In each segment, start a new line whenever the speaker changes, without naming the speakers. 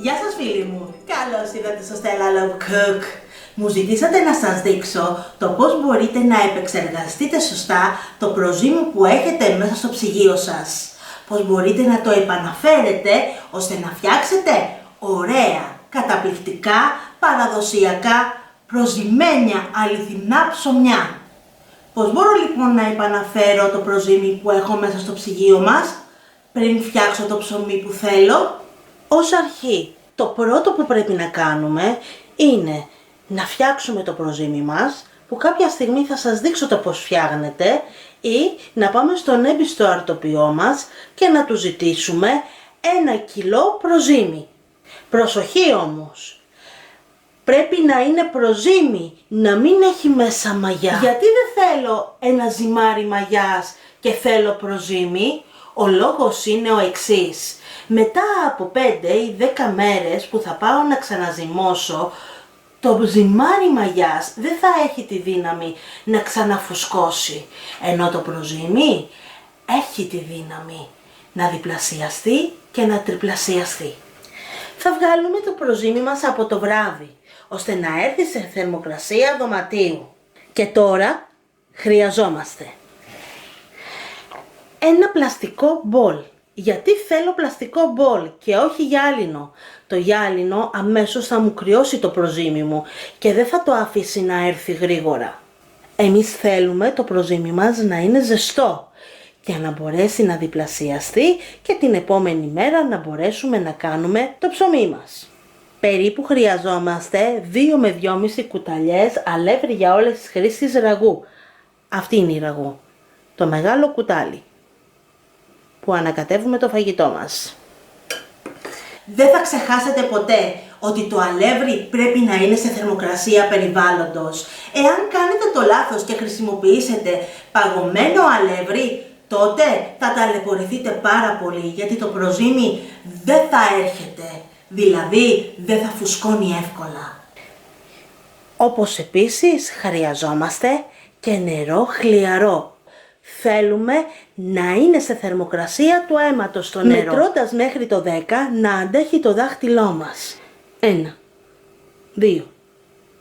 Γεια σας φίλοι μου, καλώς ήρθατε στο Stella Love Cook. Μου ζητήσατε να σας δείξω το πώς μπορείτε να επεξεργαστείτε σωστά το προζύμι που έχετε μέσα στο ψυγείο σας. Πώς μπορείτε να το επαναφέρετε ώστε να φτιάξετε ωραία, καταπληκτικά, παραδοσιακά, προζυμένια αληθινά ψωμιά. Πώς μπορώ λοιπόν να επαναφέρω το προζύμι που έχω μέσα στο ψυγείο μας πριν φτιάξω το ψωμί που θέλω? Ως αρχή, το πρώτο που πρέπει να κάνουμε είναι να φτιάξουμε το προζύμι μας, που κάποια στιγμή θα σας δείξω το πώς φτιάχνετε, ή να πάμε στον έμπιστο αρτοποιό μας και να του ζητήσουμε 1 κιλό προζύμι. Προσοχή όμως! Πρέπει να είναι προζύμι, να μην έχει μέσα μαγιά. Γιατί δεν θέλω ένα ζυμάρι μαγιάς και θέλω προζύμι? Ο λόγος είναι ο εξής. Μετά από 5 ή 10 μέρες που θα πάω να ξαναζυμώσω, το ζυμάρι μαγιάς δεν θα έχει τη δύναμη να ξαναφουσκώσει. Ενώ το προζύμι έχει τη δύναμη να διπλασιαστεί και να τριπλασιαστεί. Θα βγάλουμε το προζύμι μας από το βράδυ, ώστε να έρθει σε θερμοκρασία δωματίου. Και τώρα χρειαζόμαστε ένα πλαστικό μπολ. Γιατί θέλω πλαστικό μπολ και όχι γυάλινο? Το γυάλινο αμέσως θα μου κρυώσει το προζύμι μου και δεν θα το αφήσει να έρθει γρήγορα. Εμείς θέλουμε το προζύμι μας να είναι ζεστό για να μπορέσει να διπλασιαστεί και την επόμενη μέρα να μπορέσουμε να κάνουμε το ψωμί μας. Περίπου χρειαζόμαστε 2 με 2,5 κουταλιές αλεύρι για όλες τις χρήσεις ραγού. Αυτή είναι η ραγού. Το μεγάλο κουτάλι που ανακατεύουμε το φαγητό μας. Δεν θα ξεχάσετε ποτέ ότι το αλεύρι πρέπει να είναι σε θερμοκρασία περιβάλλοντος. Εάν κάνετε το λάθος και χρησιμοποιήσετε παγωμένο αλεύρι, τότε θα ταλαιπωρηθείτε πάρα πολύ, γιατί το προζύμι δεν θα έρχεται, δηλαδή δεν θα φουσκώνει εύκολα. Όπως επίσης χρειαζόμαστε και νερό χλιαρό. Θέλουμε να είναι σε θερμοκρασία του αίματος το νερό. Μετρώντας μέχρι το 10 να αντέχει το δάχτυλό μας. 1, 2,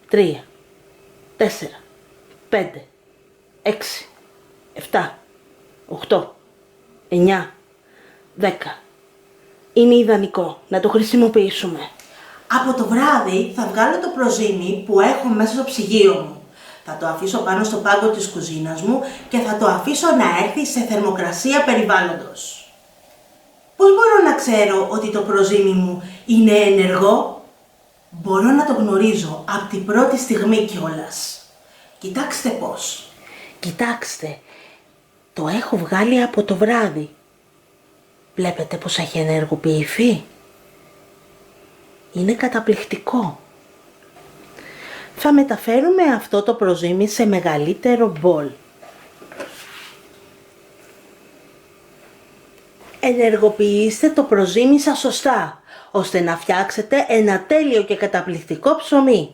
3, 4, 5, 6, 7, 8, 9, 10. Είναι ιδανικό να το χρησιμοποιήσουμε. Από το βράδυ θα βγάλω το προζύμι που έχω μέσα στο ψυγείο μου. Θα το αφήσω πάνω στο πάγκο της κουζίνας μου και θα το αφήσω να έρθει σε θερμοκρασία περιβάλλοντος. Πώς μπορώ να ξέρω ότι το προζύμι μου είναι ενεργό? Μπορώ να το γνωρίζω από την πρώτη στιγμή κιόλας. Κοιτάξτε πώς. Κοιτάξτε, το έχω βγάλει από το βράδυ. Βλέπετε πως έχει ενεργοποιηθεί? Είναι καταπληκτικό. Θα μεταφέρουμε αυτό το προζύμι σε μεγαλύτερο μπολ. Ενεργοποιήστε το προζύμι σας σωστά, ώστε να φτιάξετε ένα τέλειο και καταπληκτικό ψωμί.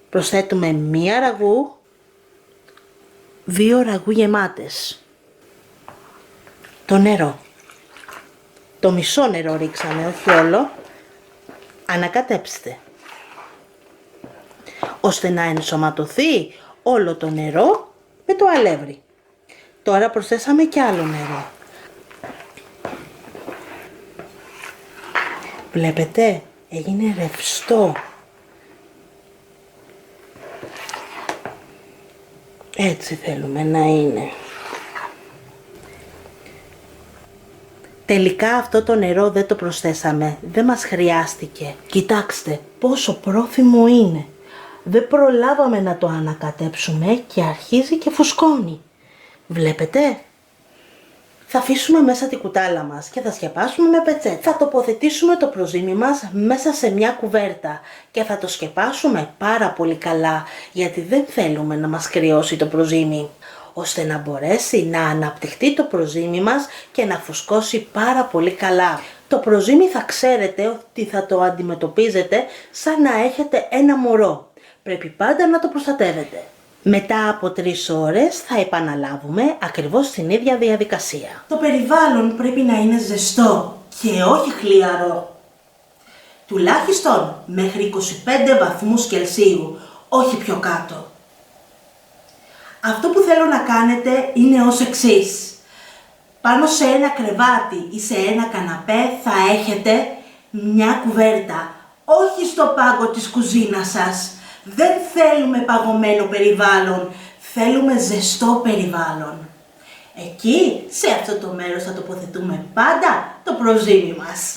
Προσθέτουμε 1 ραγού, 2 ραγού γεμάτες. Το νερό. Το μισό νερό ρίξαμε, όχι όλο. Ανακατέψτε, ώστε να ενσωματωθεί όλο το νερό με το αλεύρι. Τώρα προσθέσαμε κι άλλο νερό. Βλέπετε, έγινε ρευστό. Έτσι θέλουμε να είναι. Τελικά αυτό το νερό δεν το προσθέσαμε, δεν μας χρειάστηκε. Κοιτάξτε πόσο πρόθυμο είναι. Δεν προλάβαμε να το ανακατέψουμε και αρχίζει και φουσκώνει. Βλέπετε? Θα αφήσουμε μέσα την κουτάλα μας και θα σκεπάσουμε με πετσέτα. Θα τοποθετήσουμε το προζύμι μας μέσα σε μια κουβέρτα και θα το σκεπάσουμε πάρα πολύ καλά, γιατί δεν θέλουμε να μας κρυώσει το προζύμι, ώστε να μπορέσει να αναπτυχθεί το προζύμι μας και να φουσκώσει πάρα πολύ καλά. Το προζύμι θα ξέρετε ότι θα το αντιμετωπίζετε σαν να έχετε ένα μωρό. Πρέπει πάντα να το προστατεύετε. Μετά από 3 ώρες θα επαναλάβουμε ακριβώς την ίδια διαδικασία. Το περιβάλλον πρέπει να είναι ζεστό και όχι χλιαρό. τουλάχιστον μέχρι 25 βαθμούς Κελσίου, όχι πιο κάτω. Αυτό που θέλω να κάνετε είναι ως εξής. Πάνω σε ένα κρεβάτι ή σε ένα καναπέ θα έχετε μια κουβέρτα, όχι στο πάγκο της κουζίνας σας. Δεν θέλουμε παγωμένο περιβάλλον, θέλουμε ζεστό περιβάλλον. Εκεί, σε αυτό το μέρος θα τοποθετούμε πάντα το προζύμι μας.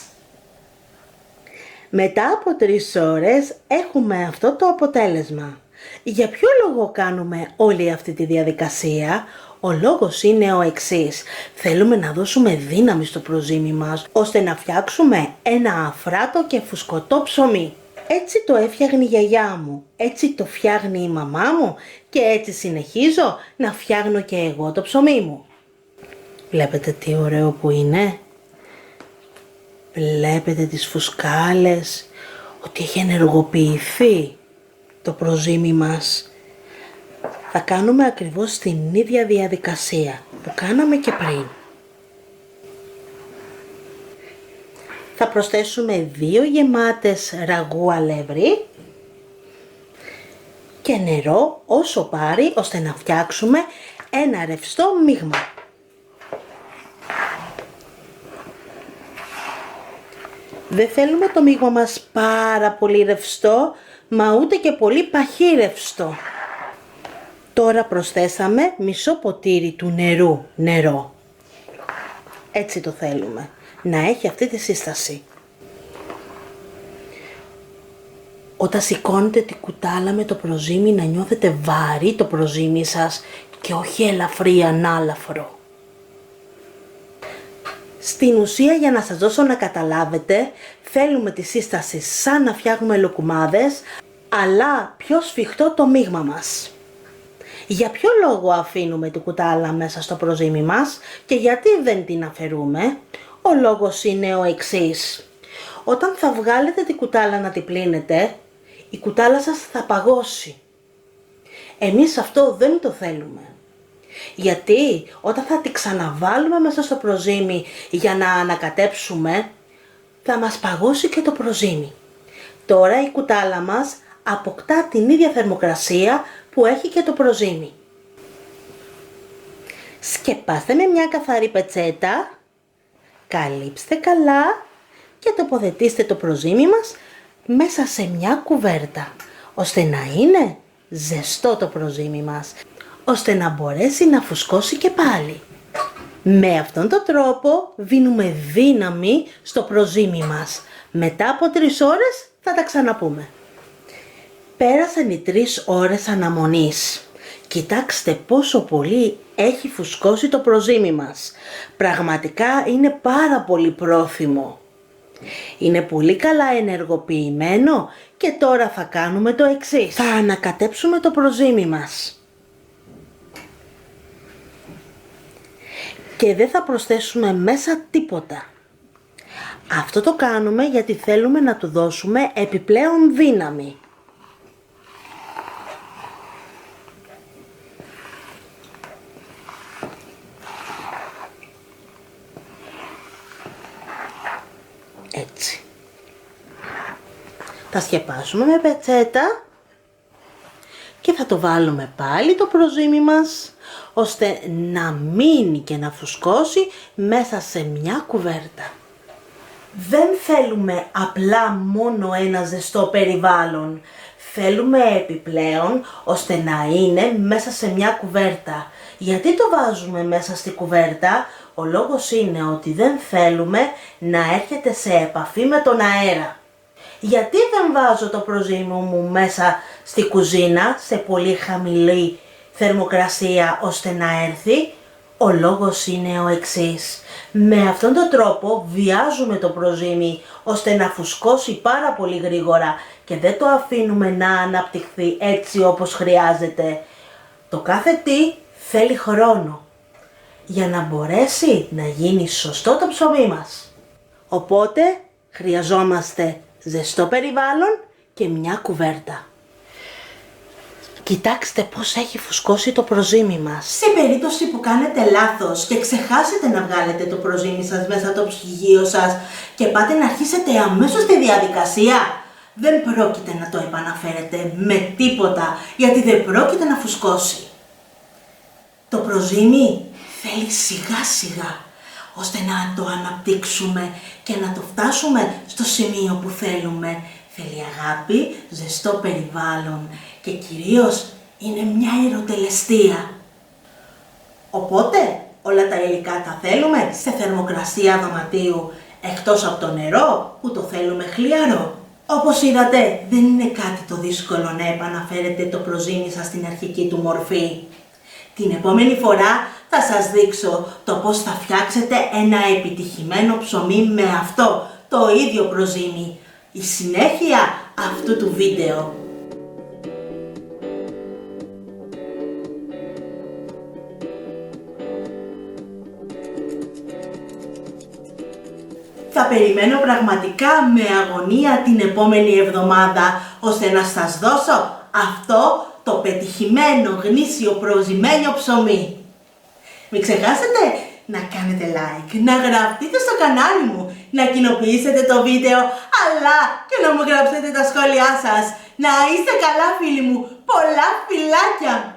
Μετά από 3 ώρες έχουμε αυτό το αποτέλεσμα. Για ποιο λόγο κάνουμε όλη αυτή τη διαδικασία? Ο λόγος είναι ο εξής. Θέλουμε να δώσουμε δύναμη στο προζύμι μας, ώστε να φτιάξουμε ένα αφράτο και φουσκωτό ψωμί. Έτσι το έφτιαχνε η γιαγιά μου, έτσι το φτιάχνει η μαμά μου και έτσι συνεχίζω να φτιάχνω και εγώ το ψωμί μου. Βλέπετε τι ωραίο που είναι? Βλέπετε τις φουσκάλες, ότι έχει ενεργοποιηθεί το προζύμι μας. Θα κάνουμε ακριβώς την ίδια διαδικασία που κάναμε και πριν. Θα προσθέσουμε 2 γεμάτες ραγού αλεύρι και νερό όσο πάρει, ώστε να φτιάξουμε ένα ρευστό μείγμα. Δεν θέλουμε το μείγμα μας πάρα πολύ ρευστό, μα ούτε και πολύ παχύ-ρευστό. Τώρα προσθέσαμε μισό ποτήρι του νερό. Έτσι το θέλουμε, να έχει αυτή τη σύσταση. Όταν σηκώνετε την κουτάλα με το προζύμι, να νιώθετε βαρύ το προζύμι σας και όχι ελαφρύ ανάλαφρο. Στην ουσία, για να σας δώσω να καταλάβετε, θέλουμε τη σύσταση σαν να φτιάχνουμε λουκουμάδες, αλλά πιο σφιχτό το μείγμα μας. Για ποιο λόγο αφήνουμε την κουτάλα μέσα στο προζύμι μας και γιατί δεν την αφαιρούμε? Ο λόγος είναι ο εξής. Όταν θα βγάλετε την κουτάλα να την πλύνετε, η κουτάλα σας θα παγώσει. Εμείς αυτό δεν το θέλουμε. Γιατί όταν θα την ξαναβάλουμε μέσα στο προζύμι για να ανακατέψουμε, θα μας παγώσει και το προζύμι. Τώρα η κουτάλα μας αποκτά την ίδια θερμοκρασία που έχει και το προζύμι. Σκεπάστε με μια καθαρή πετσέτα, καλύψτε καλά και τοποθετήστε το προζύμι μας μέσα σε μια κουβέρτα, ώστε να είναι ζεστό το προζύμι μας, ώστε να μπορέσει να φουσκώσει και πάλι. Με αυτόν τον τρόπο δίνουμε δύναμη στο προζύμι μας. Μετά από 3 ώρες θα τα ξαναπούμε. Πέρασαν οι 3 ώρες αναμονής. Κοιτάξτε πόσο πολύ έχει φουσκώσει το προζύμι μας. Πραγματικά είναι πάρα πολύ πρόθυμο. Είναι πολύ καλά ενεργοποιημένο και τώρα θα κάνουμε το εξής. Θα ανακατέψουμε το προζύμι μας. Και δεν θα προσθέσουμε μέσα τίποτα. Αυτό το κάνουμε γιατί θέλουμε να του δώσουμε επιπλέον δύναμη. Έτσι. Θα σκεπάσουμε με πετσέτα και θα το βάλουμε πάλι το προζύμι μας, ώστε να μείνει και να φουσκώσει μέσα σε μια κουβέρτα. Δεν θέλουμε απλά μόνο ένα ζεστό περιβάλλον. Θέλουμε επιπλέον ώστε να είναι μέσα σε μια κουβέρτα. Γιατί το βάζουμε μέσα στη κουβέρτα? Ο λόγος είναι ότι δεν θέλουμε να έρχεται σε επαφή με τον αέρα. Γιατί δεν βάζω το προζύμι μου μέσα στη κουζίνα σε πολύ χαμηλή θερμοκρασία ώστε να έρθει? Ο λόγος είναι ο εξής. Με αυτόν τον τρόπο βιάζουμε το προζύμι ώστε να φουσκώσει πάρα πολύ γρήγορα και δεν το αφήνουμε να αναπτυχθεί έτσι όπως χρειάζεται. Το κάθε τι θέλει χρόνο για να μπορέσει να γίνει σωστό το ψωμί μας. Οπότε χρειαζόμαστε ζεστό περιβάλλον και μια κουβέρτα. Κοιτάξτε πώς έχει φουσκώσει το προζύμι μας. Σε περίπτωση που κάνετε λάθος και ξεχάσετε να βγάλετε το προζύμι σας μέσα από το ψυγείο σας και πάτε να αρχίσετε αμέσως τη διαδικασία, δεν πρόκειται να το επαναφέρετε με τίποτα, γιατί δεν πρόκειται να φουσκώσει. Το προζύμι θέλει σιγά σιγά, ώστε να το αναπτύξουμε και να το φτάσουμε στο σημείο που θέλουμε. Θέλει αγάπη, ζεστό περιβάλλον και κυρίως είναι μια ηρωτελεστία. Οπότε όλα τα υλικά τα θέλουμε σε θερμοκρασία δωματίου, εκτός από το νερό που το θέλουμε χλιαρό. Όπως είδατε, δεν είναι κάτι το δύσκολο να επαναφέρετε το προζύμι σας στην αρχική του μορφή. Την επόμενη φορά θα σας δείξω το πώς θα φτιάξετε ένα επιτυχημένο ψωμί με αυτό το ίδιο προζύμι. Η συνέχεια αυτού του βίντεο. Θα περιμένω πραγματικά με αγωνία την επόμενη εβδομάδα, ώστε να σας δώσω αυτό το πετυχημένο γνήσιο προζυμένο ψωμί. Μην ξεχάσετε να κάνετε like, να γραφτείτε στο κανάλι μου, να κοινοποιήσετε το βίντεο, αλλά και να μου γράψετε τα σχόλιά σας. Να είστε καλά φίλοι μου, πολλά φιλάκια!